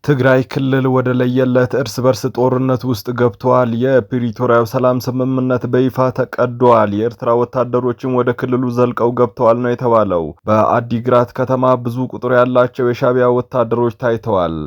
ትግራይ ክልል ወደ ለየለት እርስ በርስ ጦርነት ውስጥ ገብቷል። የፕሪቶሪያው ሰላም ስምምነት በይፋ ተቀዷል። የኤርትራ ወታደሮችም ወደ ክልሉ ዘልቀው ገብተዋል ነው የተባለው። በአዲግራት ከተማ ብዙ ቁጥር ያላቸው የሻዕቢያ ወታደሮች ታይተዋል።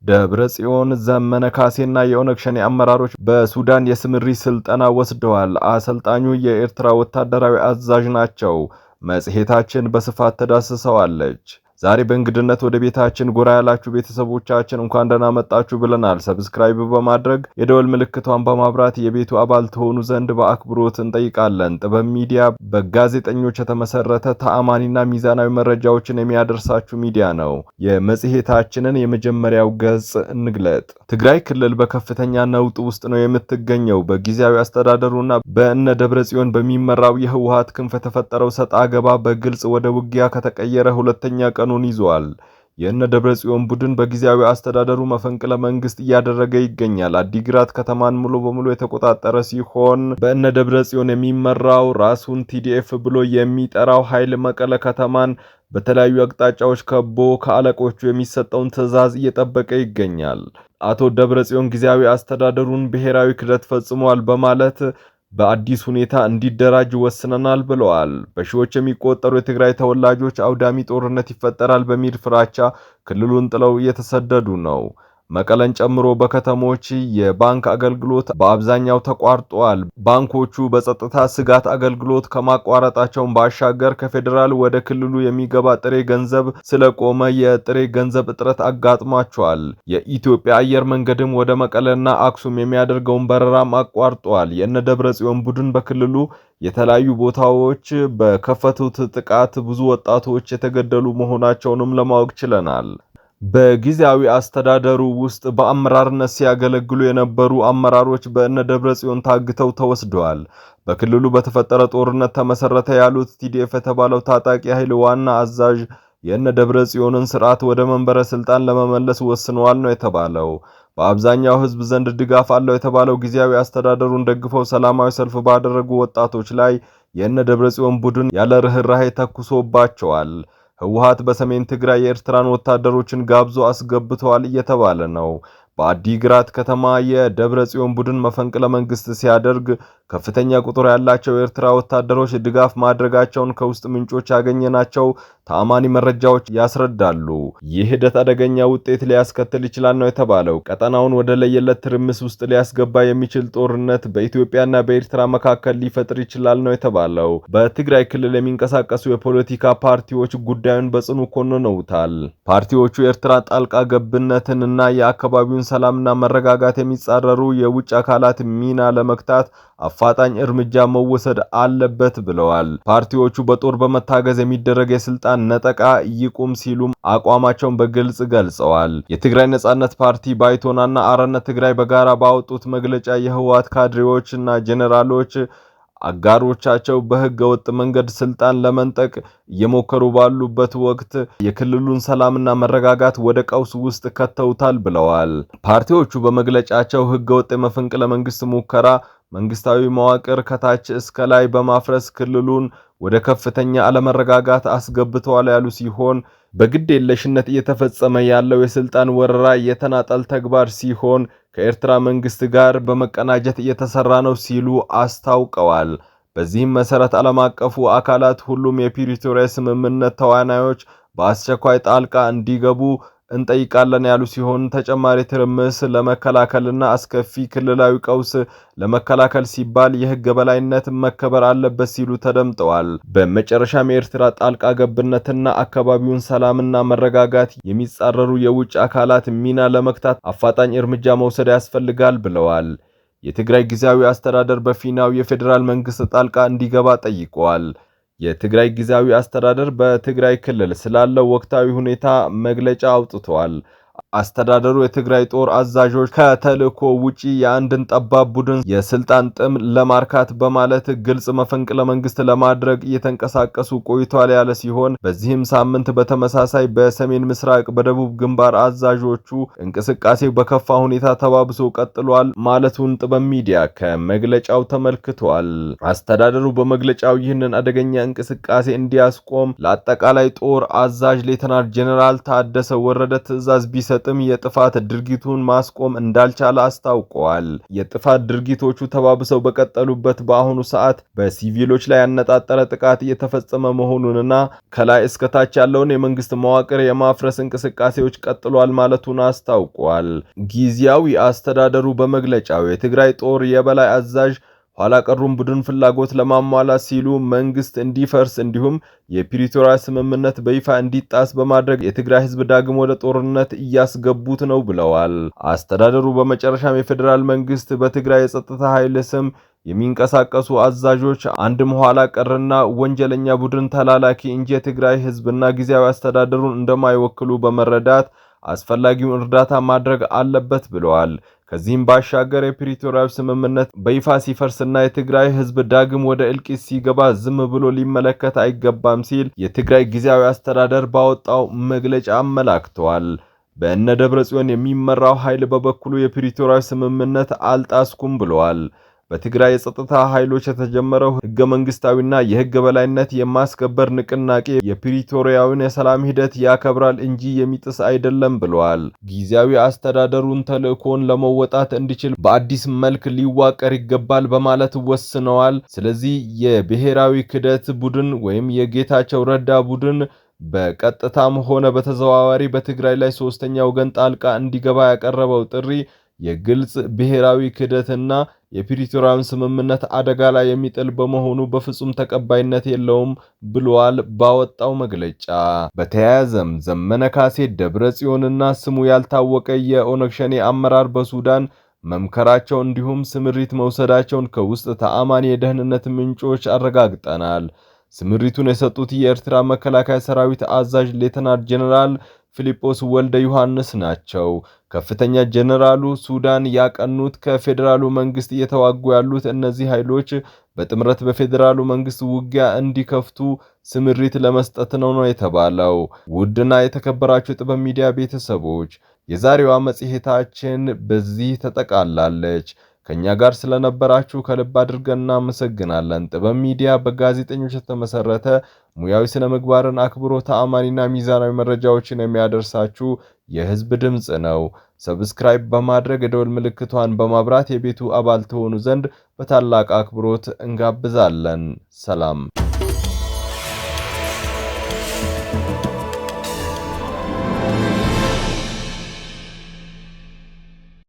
ደብረ ጽዮን ዘመነ ካሴና የኦነግ ሸኔ አመራሮች በሱዳን የስምሪት ስልጠና ወስደዋል። አሰልጣኙ የኤርትራ ወታደራዊ አዛዥ ናቸው። መጽሔታችን በስፋት ተዳስሰዋለች። ዛሬ በእንግድነት ወደ ቤታችን ጎራ ያላችሁ ቤተሰቦቻችን እንኳን ደህና መጣችሁ ብለናል። ሰብስክራይብ በማድረግ የደወል ምልክቷን በማብራት የቤቱ አባል ትሆኑ ዘንድ በአክብሮት እንጠይቃለን። ጥበብ ሚዲያ በጋዜጠኞች የተመሰረተ ተአማኒና ሚዛናዊ መረጃዎችን የሚያደርሳችሁ ሚዲያ ነው። የመጽሔታችንን የመጀመሪያው ገጽ እንግለጥ። ትግራይ ክልል በከፍተኛ ነውጥ ውስጥ ነው የምትገኘው። በጊዜያዊ አስተዳደሩና በእነ ደብረ ጽዮን በሚመራው የህወሓት ክንፍ የተፈጠረው ሰጣ ገባ በግልጽ ወደ ውጊያ ከተቀየረ ሁለተኛ ቀኑን ይዟል። የእነ ደብረ ጽዮን ቡድን በጊዜያዊ አስተዳደሩ መፈንቅለ መንግስት እያደረገ ይገኛል። አዲግራት ከተማን ሙሉ በሙሉ የተቆጣጠረ ሲሆን በእነ ደብረ ጽዮን የሚመራው ራሱን ቲዲኤፍ ብሎ የሚጠራው ኃይል መቀለ ከተማን በተለያዩ አቅጣጫዎች ከቦ ከአለቆቹ የሚሰጠውን ትዕዛዝ እየጠበቀ ይገኛል። አቶ ደብረ ጽዮን ጊዜያዊ አስተዳደሩን ብሔራዊ ክህደት ፈጽሟል በማለት በአዲስ ሁኔታ እንዲደራጅ ወስነናል ብለዋል። በሺዎች የሚቆጠሩ የትግራይ ተወላጆች አውዳሚ ጦርነት ይፈጠራል በሚል ፍራቻ ክልሉን ጥለው እየተሰደዱ ነው። መቀለን ጨምሮ በከተሞች የባንክ አገልግሎት በአብዛኛው ተቋርጧል። ባንኮቹ በጸጥታ ስጋት አገልግሎት ከማቋረጣቸው ባሻገር ከፌዴራል ወደ ክልሉ የሚገባ ጥሬ ገንዘብ ስለቆመ የጥሬ ገንዘብ እጥረት አጋጥሟቸዋል። የኢትዮጵያ አየር መንገድም ወደ መቀለና አክሱም የሚያደርገውን በረራም አቋርጧል። የእነ ደብረ ጽዮን ቡድን በክልሉ የተለያዩ ቦታዎች በከፈቱት ጥቃት ብዙ ወጣቶች የተገደሉ መሆናቸውንም ለማወቅ ችለናል። በጊዜያዊ አስተዳደሩ ውስጥ በአመራርነት ሲያገለግሉ የነበሩ አመራሮች በእነ ደብረ ጽዮን ታግተው ተወስደዋል። በክልሉ በተፈጠረ ጦርነት ተመሰረተ ያሉት ቲዲኤፍ የተባለው ታጣቂ ኃይል ዋና አዛዥ የእነ ደብረ ጽዮንን ስርዓት ወደ መንበረ ስልጣን ለመመለስ ወስነዋል ነው የተባለው። በአብዛኛው ህዝብ ዘንድ ድጋፍ አለው የተባለው ጊዜያዊ አስተዳደሩን ደግፈው ሰላማዊ ሰልፍ ባደረጉ ወጣቶች ላይ የእነ ደብረ ጽዮን ቡድን ያለ ርህራሄ ተኩሶባቸዋል። ህወሓት በሰሜን ትግራይ የኤርትራን ወታደሮችን ጋብዞ አስገብተዋል እየተባለ ነው። በአዲግራት ከተማ የደብረ ጽዮን ቡድን መፈንቅለ መንግስት ሲያደርግ ከፍተኛ ቁጥር ያላቸው የኤርትራ ወታደሮች ድጋፍ ማድረጋቸውን ከውስጥ ምንጮች ያገኘናቸው ተአማኒ መረጃዎች ያስረዳሉ። ይህ ሂደት አደገኛ ውጤት ሊያስከትል ይችላል ነው የተባለው። ቀጠናውን ወደ ለየለት ትርምስ ውስጥ ሊያስገባ የሚችል ጦርነት በኢትዮጵያና በኤርትራ መካከል ሊፈጥር ይችላል ነው የተባለው። በትግራይ ክልል የሚንቀሳቀሱ የፖለቲካ ፓርቲዎች ጉዳዩን በጽኑ ኮንነውታል። ፓርቲዎቹ ኤርትራ ጣልቃ ገብነትንና የአካባቢውን ሰላምና መረጋጋት የሚጻረሩ የውጭ አካላት ሚና ለመክታት አፋጣኝ እርምጃ መወሰድ አለበት ብለዋል። ፓርቲዎቹ በጦር በመታገዝ የሚደረግ የስልጣን ነጠቃ ይቁም ሲሉም አቋማቸውን በግልጽ ገልጸዋል። የትግራይ ነጻነት ፓርቲ ባይቶናና አረነት ትግራይ በጋራ ባወጡት መግለጫ የህወሓት ካድሬዎችና ጄኔራሎች አጋሮቻቸው በህገ ወጥ መንገድ ስልጣን ለመንጠቅ እየሞከሩ ባሉበት ወቅት የክልሉን ሰላምና መረጋጋት ወደ ቀውስ ውስጥ ከተውታል ብለዋል። ፓርቲዎቹ በመግለጫቸው ህገ ወጥ የመፈንቅለ መንግስት ሙከራ መንግስታዊ መዋቅር ከታች እስከ ላይ በማፍረስ ክልሉን ወደ ከፍተኛ አለመረጋጋት አስገብተዋል ያሉ ሲሆን በግድ የለሽነት እየተፈጸመ ያለው የስልጣን ወረራ የተናጠል ተግባር ሲሆን ከኤርትራ መንግስት ጋር በመቀናጀት እየተሰራ ነው ሲሉ አስታውቀዋል። በዚህም መሰረት ዓለም አቀፉ አካላት ሁሉም የፕሪቶሪያ ስምምነት ተዋናዮች በአስቸኳይ ጣልቃ እንዲገቡ እንጠይቃለን ያሉ ሲሆን ተጨማሪ ትርምስ ለመከላከልና አስከፊ ክልላዊ ቀውስ ለመከላከል ሲባል የህግ በላይነት መከበር አለበት ሲሉ ተደምጠዋል። በመጨረሻም የኤርትራ ጣልቃ ገብነትና አካባቢውን ሰላምና መረጋጋት የሚጻረሩ የውጭ አካላት ሚና ለመክታት አፋጣኝ እርምጃ መውሰድ ያስፈልጋል ብለዋል። የትግራይ ጊዜያዊ አስተዳደር በፊናው የፌዴራል መንግስት ጣልቃ እንዲገባ ጠይቀዋል። የትግራይ ጊዜያዊ አስተዳደር በትግራይ ክልል ስላለው ወቅታዊ ሁኔታ መግለጫ አውጥቷል። አስተዳደሩ የትግራይ ጦር አዛዦች ከተልእኮ ውጪ የአንድን ጠባብ ቡድን የስልጣን ጥም ለማርካት በማለት ግልጽ መፈንቅለ መንግስት ለማድረግ እየተንቀሳቀሱ ቆይቷል ያለ ሲሆን በዚህም ሳምንት በተመሳሳይ በሰሜን ምስራቅ በደቡብ ግንባር አዛዦቹ እንቅስቃሴው በከፋ ሁኔታ ተባብሶ ቀጥሏል ማለቱን ጥበብ ሚዲያ ከመግለጫው ተመልክቷል። አስተዳደሩ በመግለጫው ይህንን አደገኛ እንቅስቃሴ እንዲያስቆም ለአጠቃላይ ጦር አዛዥ ሌተናል ጄኔራል ታደሰ ወረደ ትዕዛዝ ቢሰጥም የጥፋት ድርጊቱን ማስቆም እንዳልቻለ አስታውቀዋል። የጥፋት ድርጊቶቹ ተባብሰው በቀጠሉበት በአሁኑ ሰዓት በሲቪሎች ላይ ያነጣጠረ ጥቃት እየተፈጸመ መሆኑንና ከላይ እስከ ታች ያለውን የመንግስት መዋቅር የማፍረስ እንቅስቃሴዎች ቀጥሏል ማለቱን አስታውቋል። ጊዜያዊ አስተዳደሩ በመግለጫው የትግራይ ጦር የበላይ አዛዥ ኋላ ቀሩን ቡድን ፍላጎት ለማሟላት ሲሉ መንግስት እንዲፈርስ እንዲሁም የፕሪቶሪያ ስምምነት በይፋ እንዲጣስ በማድረግ የትግራይ ህዝብ ዳግም ወደ ጦርነት እያስገቡት ነው ብለዋል። አስተዳደሩ በመጨረሻም የፌዴራል መንግስት በትግራይ የጸጥታ ኃይል ስም የሚንቀሳቀሱ አዛዦች አንድም ኋላ ቀርና ወንጀለኛ ቡድን ተላላኪ እንጂ የትግራይ ህዝብና ጊዜያዊ አስተዳደሩን እንደማይወክሉ በመረዳት አስፈላጊውን እርዳታ ማድረግ አለበት ብለዋል። ከዚህም ባሻገር የፕሪቶሪያው ስምምነት በይፋ ሲፈርስና የትግራይ ህዝብ ዳግም ወደ እልቂት ሲገባ ዝም ብሎ ሊመለከት አይገባም ሲል የትግራይ ጊዜያዊ አስተዳደር ባወጣው መግለጫ አመላክተዋል። በእነ ደብረጽዮን የሚመራው ኃይል በበኩሉ የፕሪቶሪያው ስምምነት አልጣስኩም ብለዋል። በትግራይ የጸጥታ ኃይሎች የተጀመረው ህገ መንግስታዊና የህግ በላይነት የማስከበር ንቅናቄ የፕሪቶሪያውን የሰላም ሂደት ያከብራል እንጂ የሚጥስ አይደለም ብለዋል። ጊዜያዊ አስተዳደሩን ተልእኮን ለመወጣት እንዲችል በአዲስ መልክ ሊዋቀር ይገባል በማለት ወስነዋል። ስለዚህ የብሔራዊ ክህደት ቡድን ወይም የጌታቸው ረዳ ቡድን በቀጥታም ሆነ በተዘዋዋሪ በትግራይ ላይ ሶስተኛ ወገን ጣልቃ እንዲገባ ያቀረበው ጥሪ የግልጽ ብሔራዊ ክህደትና የፕሪቶሪያውን ስምምነት አደጋ ላይ የሚጥል በመሆኑ በፍጹም ተቀባይነት የለውም ብሏል ባወጣው መግለጫ። በተያያዘም ዘመነ ካሴ ደብረጽዮንና ስሙ ያልታወቀ የኦነግ ሸኔ አመራር በሱዳን መምከራቸው እንዲሁም ስምሪት መውሰዳቸውን ከውስጥ ተአማኒ የደህንነት ምንጮች አረጋግጠናል። ስምሪቱን የሰጡት የኤርትራ መከላከያ ሰራዊት አዛዥ ሌተናንት ጄኔራል ፊሊጶስ ወልደ ዮሐንስ ናቸው። ከፍተኛ ጄኔራሉ ሱዳን ያቀኑት ከፌዴራሉ መንግስት እየተዋጉ ያሉት እነዚህ ኃይሎች በጥምረት በፌዴራሉ መንግስት ውጊያ እንዲከፍቱ ስምሪት ለመስጠት ነው የተባለው። ውድና የተከበራችሁ ጥበብ ሚዲያ ቤተሰቦች የዛሬዋ መጽሔታችን በዚህ ተጠቃላለች። ከኛ ጋር ስለነበራችሁ ከልብ አድርገን እናመሰግናለን። ጥበብ ሚዲያ በጋዜጠኞች የተመሰረተ ሙያዊ ስነ ምግባርን አክብሮ ተአማኒና ሚዛናዊ መረጃዎችን የሚያደርሳችሁ የህዝብ ድምጽ ነው። ሰብስክራይብ በማድረግ የደወል ምልክቷን በማብራት የቤቱ አባል ትሆኑ ዘንድ በታላቅ አክብሮት እንጋብዛለን። ሰላም።